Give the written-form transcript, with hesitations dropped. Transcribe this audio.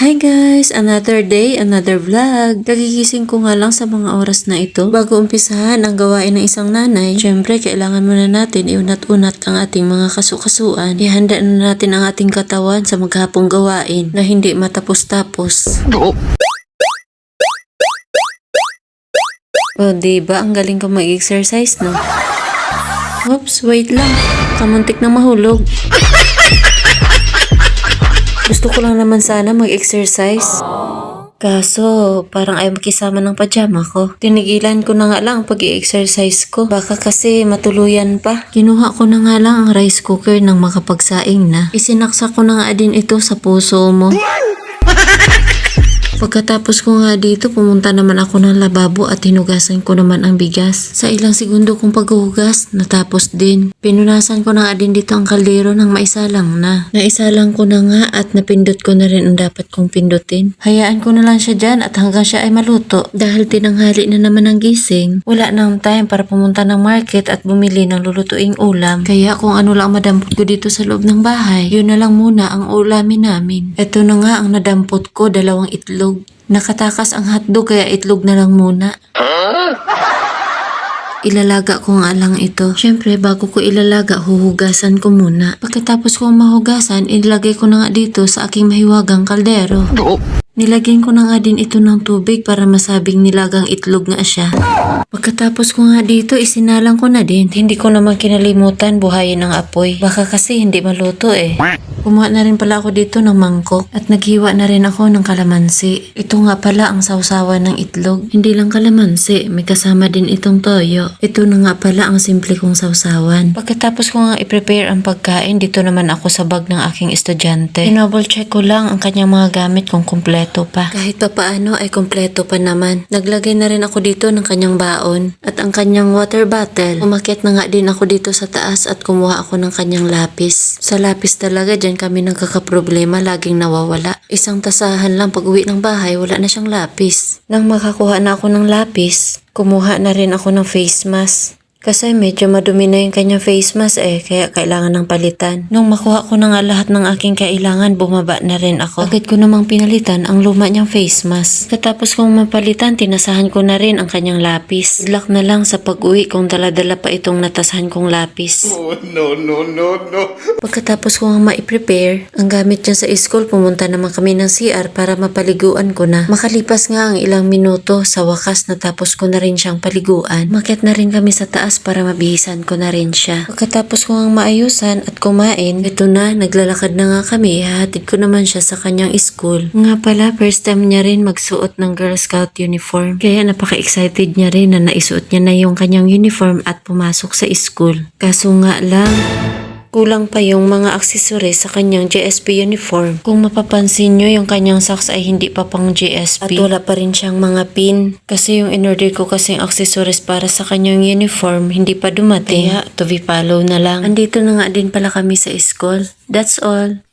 Hi guys! Another day, another vlog. Kagigising ko nga lang sa mga oras na ito. Bago umpisahan ang gawain ng isang nanay, syempre kailangan muna natin iunat-unat ang ating mga kasukasuan. Ihanda na natin ang ating katawan sa maghapong gawain na hindi matapos-tapos. O diba, ang galing ko mag-exercise, no? Oops, wait lang. Kamuntik na mahulog. Gusto ko lang naman sana mag-exercise. Kaso, parang ayaw makisama ng pajama ko. Tinigilan ko na nga lang ang pag-i-exercise ko. Baka kasi matuluyan pa. Kinuha ko na nga lang ang rice cooker nang makapagsaing na. Isinaksak ko na nga din ito sa puso mo. Pagkatapos ko nga dito, pumunta naman ako ng lababo at hinugasan ko naman ang bigas. Sa ilang segundo kong paghuhugas, natapos din. Pinunasan ko na nga din dito ang kaldero ng maisalang na. Naisalang ko na nga at napindot ko na rin ang dapat kong pindutin. Hayaan ko na lang siya dyan at hanggang siya ay maluto. Dahil tinanghali na naman ang gising, wala nang time para pumunta ng market at bumili ng lulutuing ulam. Kaya kung ano lang madampot ko dito sa loob ng bahay, yun na lang muna ang ulamin namin. Ito na nga ang nadampot ko, 2 itlog. Nakatakas ang hotdog kaya itlog na lang muna. Ilalaga ko nga lang ito. Syempre, bago ko ilalaga, huhugasan ko muna. Pagkatapos kong mahugasan, ilagay ko na nga dito sa aking mahiwagang kaldero. Nilagyan ko na nga din ito ng tubig para masabing nilagang itlog nga siya. Pagkatapos ko nga dito, isinalang ko na din. Hindi ko naman kinalimutan buhayin ang apoy. Baka kasi hindi maluto eh. Kumuha na rin pala ako dito ng mangkok at naghiwa na rin ako ng kalamansi. Ito nga pala ang sausawan ng itlog. Hindi lang kalamansi, may kasama din itong toyo. Ito na nga pala ang simple kong sausawan. Pagkatapos ko nga i-prepare ang pagkain, dito naman ako sa bag ng aking estudyante. Pinouble check ko lang ang kanyang mga gamit kung kumpleto pa. Kahit pa paano ay kumpleto pa naman. Naglagay na rin ako dito ng kanyang baon at ang kanyang water bottle. Umakyat na nga din ako dito sa taas at kumuha ako ng kanyang lapis. Sa lapis talaga dyan kami nagkakaproblema, laging nawawala. Isang tasahan lang pag uwi ng bahay, wala na siyang lapis. Nang makakuha na ako ng lapis, kumuha na rin ako ng face mask. Kasi medyo madumi na yung kanyang face mask kaya kailangan ng palitan. Nung makuha ko na nga lahat ng aking kailangan, bumaba na rin ako. Agad ko namang pinalitan ang luma niyang face mask. Katapos kong mapalitan, tinasahan ko na rin ang kanyang lapis. Good luck na lang sa pag-uwi kung dala-dala pa itong natasahan kong lapis. Oh, no. Pagkatapos ko nga ma-prepare ang gamit niya sa school, pumunta naman kami ng CR para mapaliguan ko na. Makalipas nga ang ilang minuto, sa wakas natapos ko na rin siyang paliguan. Makyat na rin kami sa taas para mabihisan ko na rin siya. Pagkatapos ko nga maayusan at kumain, ito na, naglalakad na nga kami. Hahatid ko naman siya sa kanyang school. Nga pala, first time niya rin magsuot ng Girl Scout uniform. Kaya napaka-excited niya rin na naisuot niya na yung kanyang uniform at pumasok sa school. Kaso nga lang, kulang pa yung mga aksesories sa kanyang GSP uniform. Kung mapapansin nyo, yung kanyang socks ay hindi pa pang GSP. At wala pa rin siyang mga pin. Kasi yung in-order ko kasing aksesories para sa kanyang uniform, hindi pa dumating. Kaya, to be follow na lang. Andito na nga din pala kami sa school. That's all.